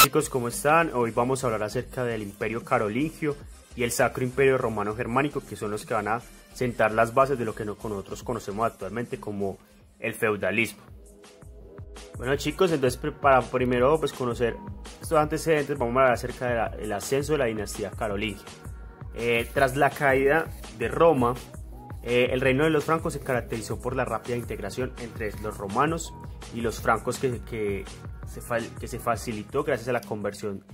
Chicos, ¿cómo están? Hoy vamos a hablar acerca del Imperio Carolingio y el Sacro Imperio Romano Germánico, que son los que van a sentar las bases de lo que nosotros conocemos actualmente como el feudalismo. Bueno chicos, entonces para primero conocer estos antecedentes, vamos a hablar acerca del ascenso de la dinastía carolingia. Tras la caída de Roma, el reino de los francos se caracterizó por la rápida integración entre los romanos y los francos que se facilitó gracias a la conversión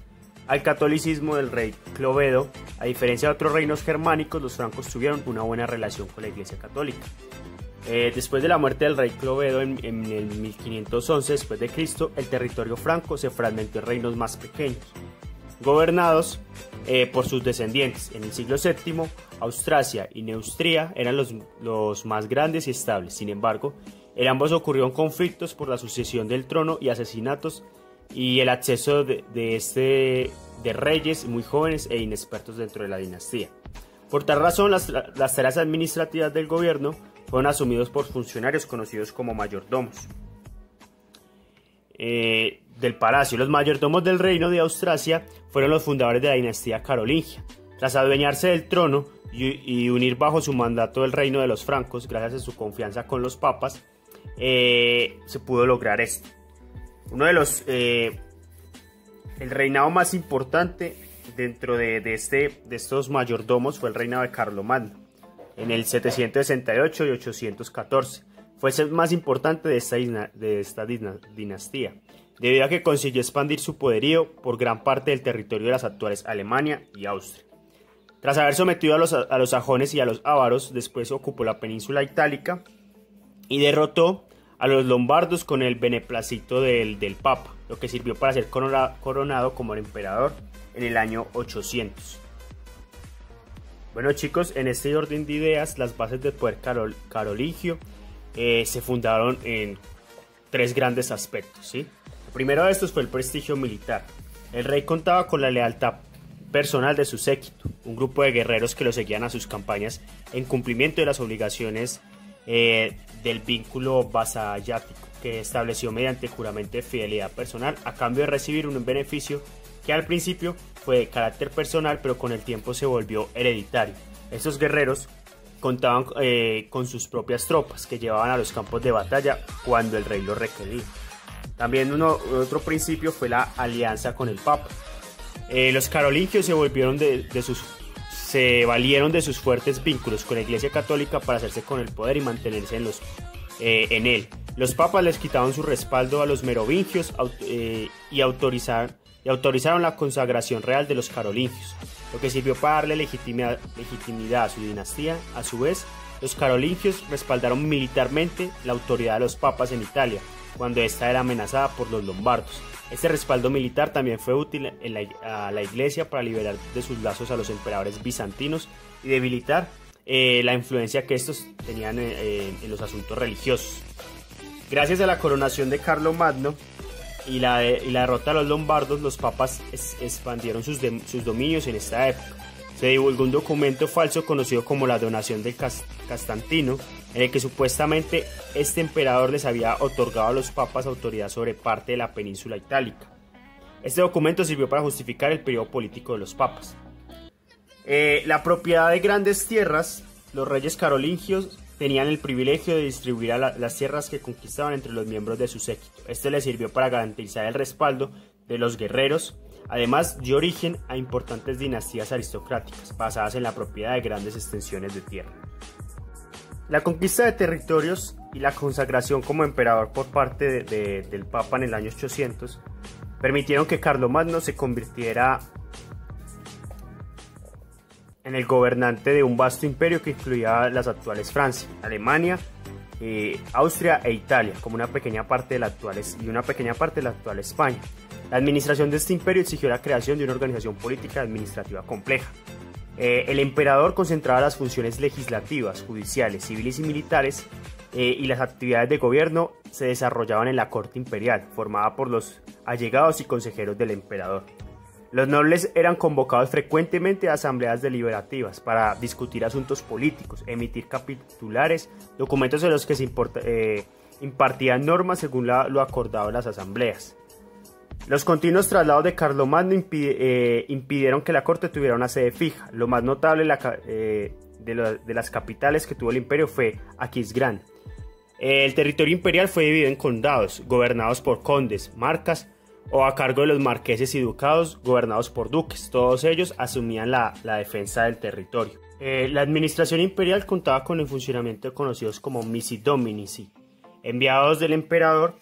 al catolicismo del rey Clovedo. A diferencia de otros reinos germánicos, los francos tuvieron una buena relación con la Iglesia católica. Después de la muerte del rey Clovedo en el 1511 después de Cristo, el territorio franco se fragmentó en reinos más pequeños, gobernados por sus descendientes. En el siglo VII, Austrasia y Neustria eran los más grandes y estables. Sin embargo, en ambos ocurrieron conflictos por la sucesión del trono y asesinatos y el acceso de reyes muy jóvenes e inexpertos dentro de la dinastía. Por tal razón, las tareas administrativas del gobierno fueron asumidos por funcionarios conocidos como mayordomos del palacio. Los mayordomos del reino de Austrasia fueron los fundadores de la dinastía carolingia. Tras adueñarse del trono y unir bajo su mandato el reino de los francos, gracias a su confianza con los papas, se pudo lograr esto. Uno de los el reinado más importante dentro de estos mayordomos fue el reinado de Carlomagno en el 768 y 814. Fue el más importante de esta dinastía, debido a que consiguió expandir su poderío por gran parte del territorio de las actuales Alemania y Austria. Tras haber sometido a los sajones y a los ávaros, después ocupó la península itálica y derrotó a los lombardos con el beneplácito del Papa, lo que sirvió para ser coronado como el emperador en el año 800. Bueno chicos, en este orden de ideas, las bases del poder carolingio se fundaron en tres grandes aspectos, ¿sí? El primero de estos fue el prestigio militar. El rey contaba con la lealtad personal de su séquito, un grupo de guerreros que lo seguían a sus campañas en cumplimiento de las obligaciones del vínculo vasallático, que estableció mediante juramento de fidelidad personal a cambio de recibir un beneficio que al principio fue de carácter personal, pero con el tiempo se volvió hereditario. Estos guerreros contaban con sus propias tropas que llevaban a los campos de batalla cuando el rey lo requería. También otro principio fue la alianza con el Papa. Los carolingios se valieron de sus fuertes vínculos con la Iglesia católica para hacerse con el poder y mantenerse en él. Los papas les quitaban su respaldo a los merovingios y autorizaron la consagración real de los carolingios, lo que sirvió para darle legitimidad a su dinastía. A su vez, los carolingios respaldaron militarmente la autoridad de los papas en Italia, cuando ésta era amenazada por los lombardos. Este respaldo militar también fue útil a la Iglesia para liberar de sus lazos a los emperadores bizantinos y debilitar la influencia que estos tenían en los asuntos religiosos. Gracias a la coronación de Carlomagno y la derrota de los lombardos, los papas expandieron sus dominios en esta época. Se divulgó un documento falso conocido como la Donación de Constantino, en el que supuestamente este emperador les había otorgado a los papas autoridad sobre parte de la península itálica. Este documento sirvió para justificar el periodo político de los papas. La propiedad de grandes tierras, los reyes carolingios tenían el privilegio de distribuir las tierras que conquistaban entre los miembros de su séquito. Esto les sirvió para garantizar el respaldo de los guerreros. Además, dio origen a importantes dinastías aristocráticas basadas en la propiedad de grandes extensiones de tierra. La conquista de territorios y la consagración como emperador por parte del Papa en el año 800 permitieron que Carlomagno se convirtiera en el gobernante de un vasto imperio que incluía las actuales Francia, Alemania, Austria e Italia, como una pequeña parte de la actual España. La administración de este imperio exigió la creación de una organización política y administrativa compleja. El emperador concentraba las funciones legislativas, judiciales, civiles y militares, y las actividades de gobierno se desarrollaban en la corte imperial, formada por los allegados y consejeros del emperador. Los nobles eran convocados frecuentemente a asambleas deliberativas para discutir asuntos políticos, emitir capitulares, documentos en los que se impartían normas según lo acordado en las asambleas. Los continuos traslados de Carlomagno impidieron que la corte tuviera una sede fija. Lo más notable de las capitales que tuvo el imperio fue Aquisgrán. El territorio imperial fue dividido en condados, gobernados por condes, marcas, o a cargo de los marqueses y ducados, gobernados por duques. Todos ellos asumían la defensa del territorio. La administración imperial contaba con el funcionamiento de conocidos como missi dominici, enviados del emperador,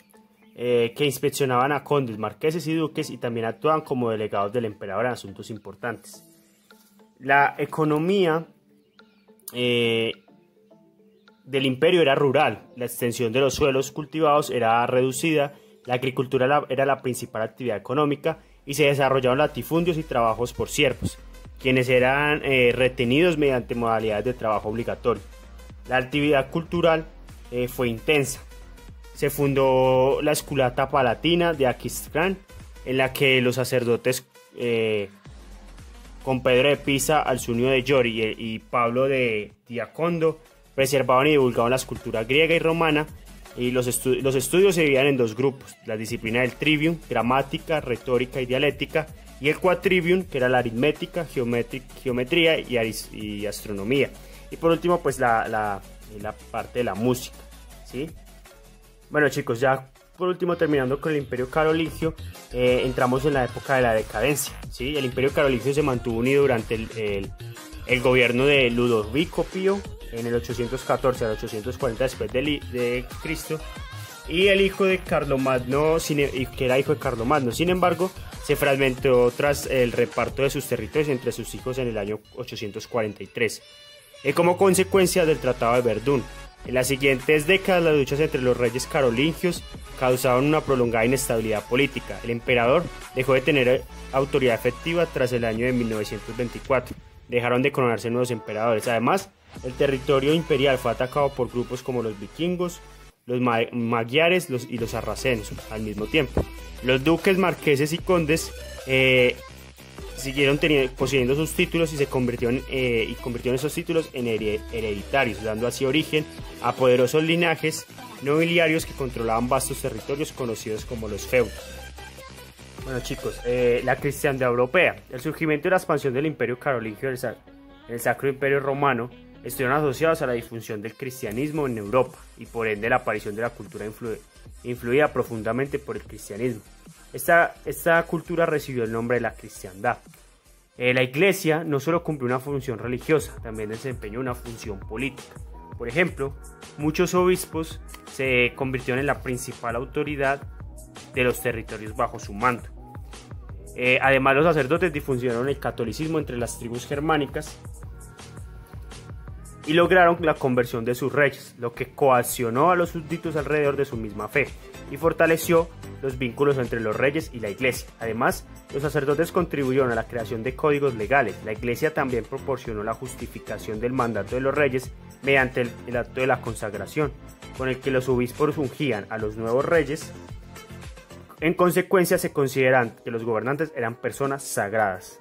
que inspeccionaban a condes, marqueses y duques, y también actuaban como delegados del emperador en asuntos importantes. La economía del imperio era rural, la extensión de los suelos cultivados era reducida, la agricultura era la principal actividad económica y se desarrollaban latifundios y trabajos por siervos, quienes eran retenidos mediante modalidades de trabajo obligatorio. La actividad cultural fue intensa. Se fundó la Esculata Palatina de Aquisgrán, en la que los sacerdotes con Pedro de Pisa, Alsunio de Yori y Pablo de Diacondo preservaban y divulgaban la escultura griega y romana, y los estudios se dividían en dos grupos: la disciplina del trivium, gramática, retórica y dialéctica, y el quadrivium, que era la aritmética, geometría y astronomía, y por último pues la parte de la música, ¿sí? Bueno, chicos, ya por último, terminando con el imperio carolingio, entramos en la época de la decadencia, ¿sí? El imperio carolingio se mantuvo unido durante el gobierno de Ludovico Pío en el 814 al 840 después de Cristo, y el hijo de Carlomagno, que era hijo de Carlomagno. Sin embargo, se fragmentó tras el reparto de sus territorios entre sus hijos en el año 843, como consecuencia del Tratado de Verdún. En las siguientes décadas, las luchas entre los reyes carolingios causaban una prolongada inestabilidad política. El emperador dejó de tener autoridad efectiva tras el año de 1924. Dejaron de coronarse nuevos emperadores. Además, el territorio imperial fue atacado por grupos como los vikingos, los magiares y los sarracenos al mismo tiempo. Los duques, marqueses y condes siguieron poseyendo sus títulos y convirtieron esos títulos en hereditarios, dando así origen a poderosos linajes nobiliarios que controlaban vastos territorios conocidos como los feudos. Bueno, chicos, la cristiandad europea. El surgimiento y la expansión del imperio carolingio en el Sacro Imperio Romano estuvieron asociados a la difusión del cristianismo en Europa y por ende la aparición de la cultura influida profundamente por el cristianismo. Esta cultura recibió el nombre de la cristiandad. La iglesia no solo cumplió una función religiosa, también desempeñó una función política. Por ejemplo, muchos obispos se convirtieron en la principal autoridad de los territorios bajo su manto. Además, los sacerdotes difundieron el catolicismo entre las tribus germánicas y lograron la conversión de sus reyes, lo que coaccionó a los súbditos alrededor de su misma fe y fortaleció los vínculos entre los reyes y la iglesia. Además, los sacerdotes contribuyeron a la creación de códigos legales. La iglesia también proporcionó la justificación del mandato de los reyes mediante el acto de la consagración, con el que los obispos ungían a los nuevos reyes. En consecuencia, se consideran que los gobernantes eran personas sagradas.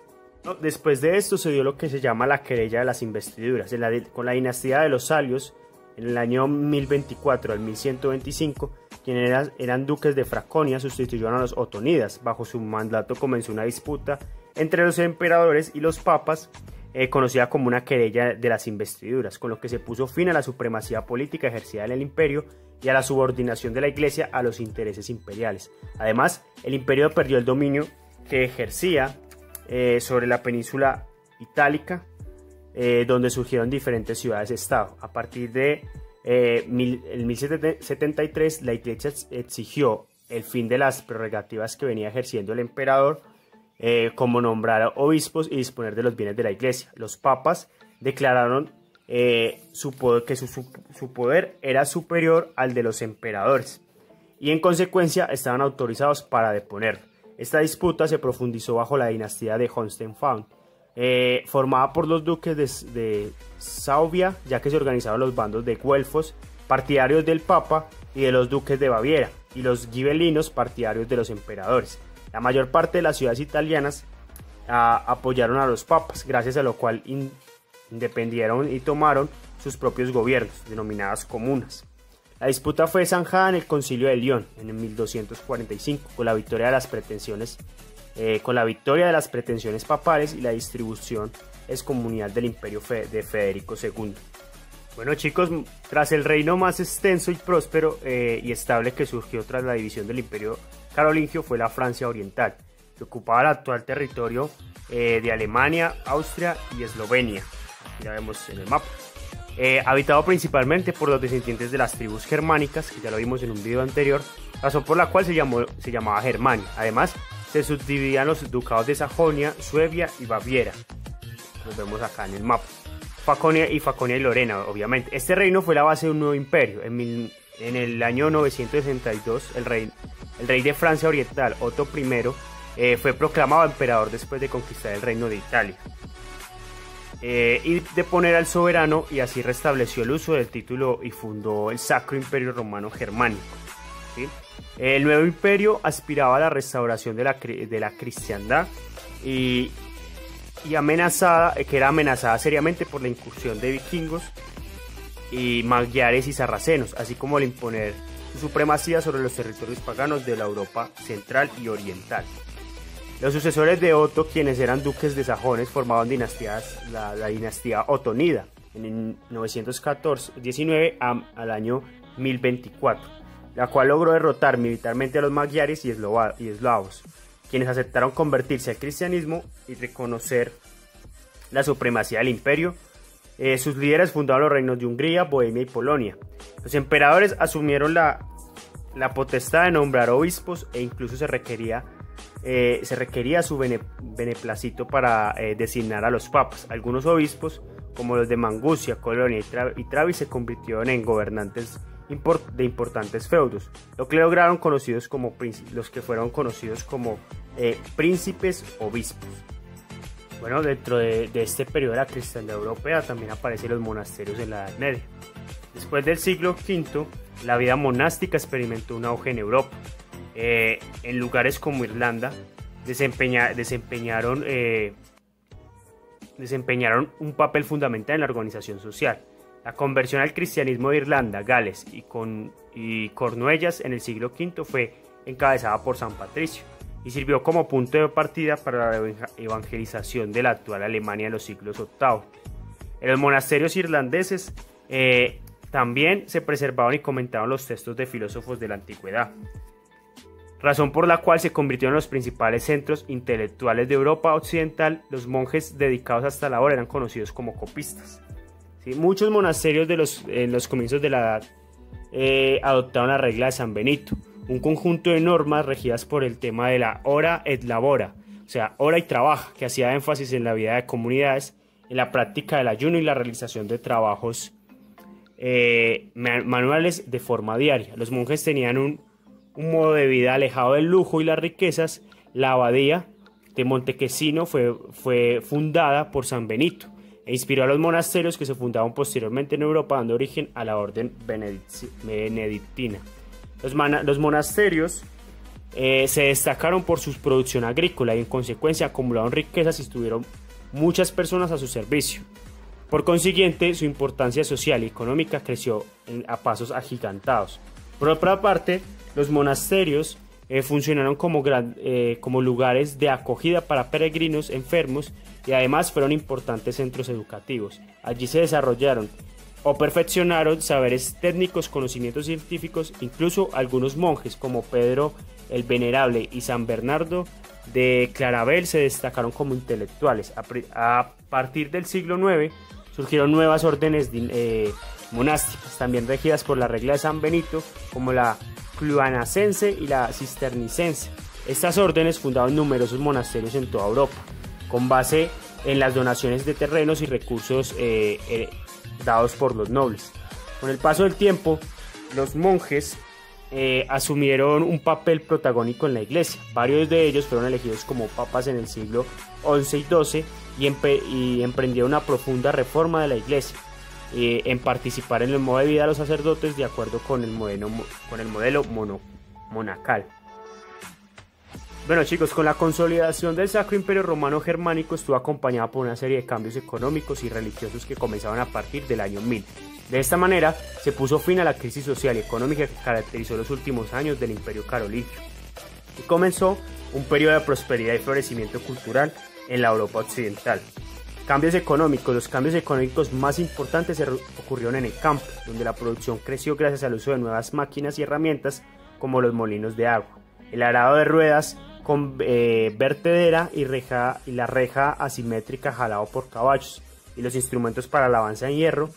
Después de esto se dio lo que se llama la querella de las investiduras. Con la dinastía de los Salios, en el año 1024 al 1125, quienes eran duques de Franconia sustituyeron a los otonidas. Bajo su mandato comenzó una disputa entre los emperadores y los papas, conocida como una querella de las investiduras, con lo que se puso fin a la supremacía política ejercida en el imperio y a la subordinación de la iglesia a los intereses imperiales. Además, el imperio perdió el dominio que ejercía sobre la península itálica, donde surgieron diferentes ciudades-estado. A partir de 1073, la iglesia exigió el fin de las prerrogativas que venía ejerciendo el emperador, como nombrar obispos y disponer de los bienes de la iglesia. Los papas declararon que su poder era superior al de los emperadores y en consecuencia estaban autorizados para deponerlo. Esta disputa se profundizó bajo la dinastía de Hohenstaufen, formada por los duques de Suabia, ya que se organizaron los bandos de güelfos, partidarios del Papa, y de los duques de Baviera, y los gibelinos, partidarios de los emperadores. La mayor parte de las ciudades italianas apoyaron a los papas, gracias a lo cual independieron y tomaron sus propios gobiernos, denominadas comunas. La disputa fue zanjada en el Concilio de Lyon en el 1245 con la victoria de las pretensiones papales y la distribución excomunial del imperio de Federico II. Bueno chicos, tras el reino más extenso y próspero y estable que surgió tras la división del imperio carolingio fue la Francia oriental, que ocupaba el actual territorio de Alemania, Austria y Eslovenia. Ya vemos en el mapa. Habitado principalmente por los descendientes de las tribus germánicas, que ya lo vimos en un video anterior, razón por la cual se llamaba Germania. Además, se subdividían los ducados de Sajonia, Suevia y Baviera. Los vemos acá en el mapa. Franconia y Lorena, obviamente. Este reino fue la base de un nuevo imperio. En el año 962, el rey de Francia Oriental, Otto I, fue proclamado emperador después de conquistar el reino de Italia y de poner al soberano, y así restableció el uso del título y fundó el Sacro Imperio Romano Germánico. ¿Sí? El nuevo imperio aspiraba a la restauración de la cristiandad y que era amenazada seriamente por la incursión de vikingos y magiares y sarracenos, así como el imponer su supremacía sobre los territorios paganos de la Europa central y oriental. Los sucesores de Otto, quienes eran duques de Sajones, formaban la dinastía otonida en el 919 al año 1024, la cual logró derrotar militarmente a los magiares y eslavos, quienes aceptaron convertirse al cristianismo y reconocer la supremacía del imperio. Sus líderes fundaron los reinos de Hungría, Bohemia y Polonia. Los emperadores asumieron la potestad de nombrar obispos e incluso se requería su beneplácito para designar a los papas. Algunos obispos, como los de Mangucia, Colonia y Travi, se convirtieron en gobernantes de importantes feudos, lo que lograron los que fueron conocidos como príncipes obispos. Bueno, dentro de este periodo de la cristiandad europea también aparecen los monasterios en la Edad Media. Después del siglo V, la vida monástica experimentó un auge en Europa. En lugares como Irlanda desempeñaron un papel fundamental en la organización social. La conversión al cristianismo de Irlanda, Gales y Cornualles en el siglo V fue encabezada por San Patricio y sirvió como punto de partida para la evangelización de la actual Alemania en los siglos VIII. En los monasterios irlandeses también se preservaban y comentaban los textos de filósofos de la antigüedad, razón por la cual se convirtieron en los principales centros intelectuales de Europa occidental. Los monjes dedicados hasta la hora eran conocidos como copistas. ¿Sí? Muchos monasterios en los comienzos de la edad adoptaron la regla de San Benito, un conjunto de normas regidas por el tema de la hora et labora, o sea, hora y trabaja, que hacía énfasis en la vida de comunidades, en la práctica del ayuno y la realización de trabajos manuales de forma diaria. Los monjes tenían un modo de vida alejado del lujo y las riquezas. La abadía de Montequesino fue fundada por San Benito e inspiró a los monasterios que se fundaron posteriormente en Europa, dando origen a la orden benedictina. Los monasterios se destacaron por su producción agrícola y en consecuencia acumularon riquezas y tuvieron muchas personas a su servicio. Por consiguiente, su importancia social y económica creció a pasos agigantados. Por otra parte, los monasterios funcionaron como lugares de acogida para peregrinos enfermos y además fueron importantes centros educativos. Allí se desarrollaron o perfeccionaron saberes técnicos, conocimientos científicos. Incluso algunos monjes como Pedro el Venerable y San Bernardo de Claravel se destacaron como intelectuales. A partir del siglo IX surgieron nuevas órdenes monásticas, también regidas por la regla de San Benito, como la cluniacense y la cisterciense. Estas órdenes fundaron numerosos monasterios en toda Europa, con base en las donaciones de terrenos y recursos dados por los nobles. Con el paso del tiempo, los monjes asumieron un papel protagónico en la iglesia. Varios de ellos fueron elegidos como papas en el siglo XI y XII y emprendieron una profunda reforma de la iglesia, en participar en el modo de vida de los sacerdotes de acuerdo con el modelo monacal. Bueno chicos, con la consolidación del Sacro Imperio Romano Germánico estuvo acompañada por una serie de cambios económicos y religiosos que comenzaban a partir del año 1000. De esta manera se puso fin a la crisis social y económica que caracterizó los últimos años del Imperio Carolingio y comenzó un periodo de prosperidad y florecimiento cultural en la Europa occidental. Los cambios económicos más importantes ocurrieron en el campo, donde la producción creció gracias al uso de nuevas máquinas y herramientas como los molinos de agua, el arado de ruedas con vertedera y la reja asimétrica jalado por caballos y los instrumentos para la avanza en hierro.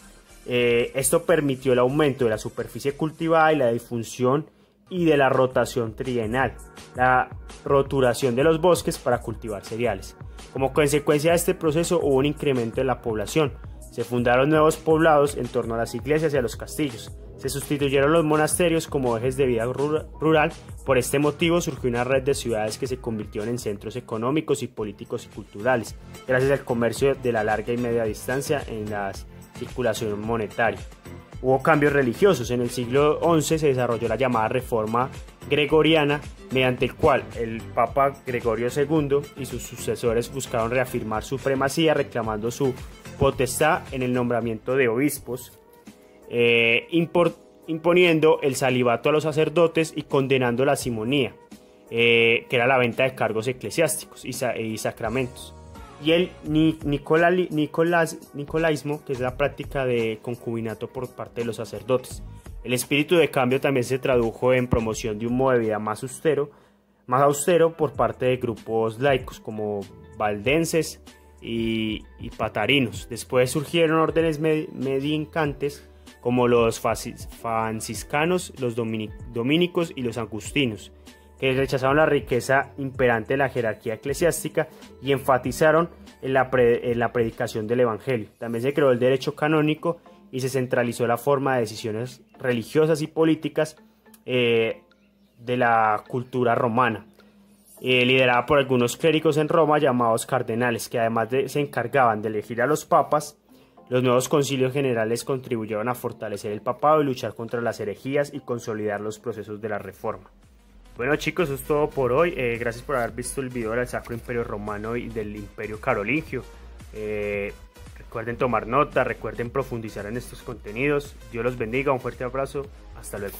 Esto permitió el aumento de la superficie cultivada y la difusión y de la rotación trienal, la roturación de los bosques para cultivar cereales. Como consecuencia de este proceso hubo un incremento en la población. Se fundaron nuevos poblados en torno a las iglesias y a los castillos. Se sustituyeron los monasterios como ejes de vida rural. Por este motivo surgió una red de ciudades que se convirtieron en centros económicos y políticos y culturales, gracias al comercio de la larga y media distancia en la circulación monetaria. Hubo cambios religiosos. En el siglo XI se desarrolló la llamada Reforma Gregoriana, mediante el cual el Papa Gregorio II y sus sucesores buscaron reafirmar supremacía, reclamando su potestad en el nombramiento de obispos, imponiendo el celibato a los sacerdotes y condenando la simonía, que era la venta de cargos eclesiásticos y sacramentos. Y el nicolaísmo, que es la práctica de concubinato por parte de los sacerdotes. El espíritu de cambio también se tradujo en promoción de un modo de vida más austero por parte de grupos laicos como valdenses y patarinos. Después surgieron órdenes mendicantes como los franciscanos, los dominicos y los agustinos, que rechazaron la riqueza imperante de la jerarquía eclesiástica y enfatizaron en la predicación del evangelio. También se creó el derecho canónico y se centralizó la forma de decisiones religiosas y políticas de la cultura romana, liderada por algunos clérigos en Roma llamados cardenales, que además se encargaban de elegir a los papas. Los nuevos concilios generales contribuyeron a fortalecer el papado y luchar contra las herejías y consolidar los procesos de la reforma. Bueno chicos, eso es todo por hoy. Gracias por haber visto el video del Sacro Imperio Romano y del Imperio Carolingio. Recuerden tomar nota, recuerden profundizar en estos contenidos. Dios los bendiga, un fuerte abrazo, hasta luego.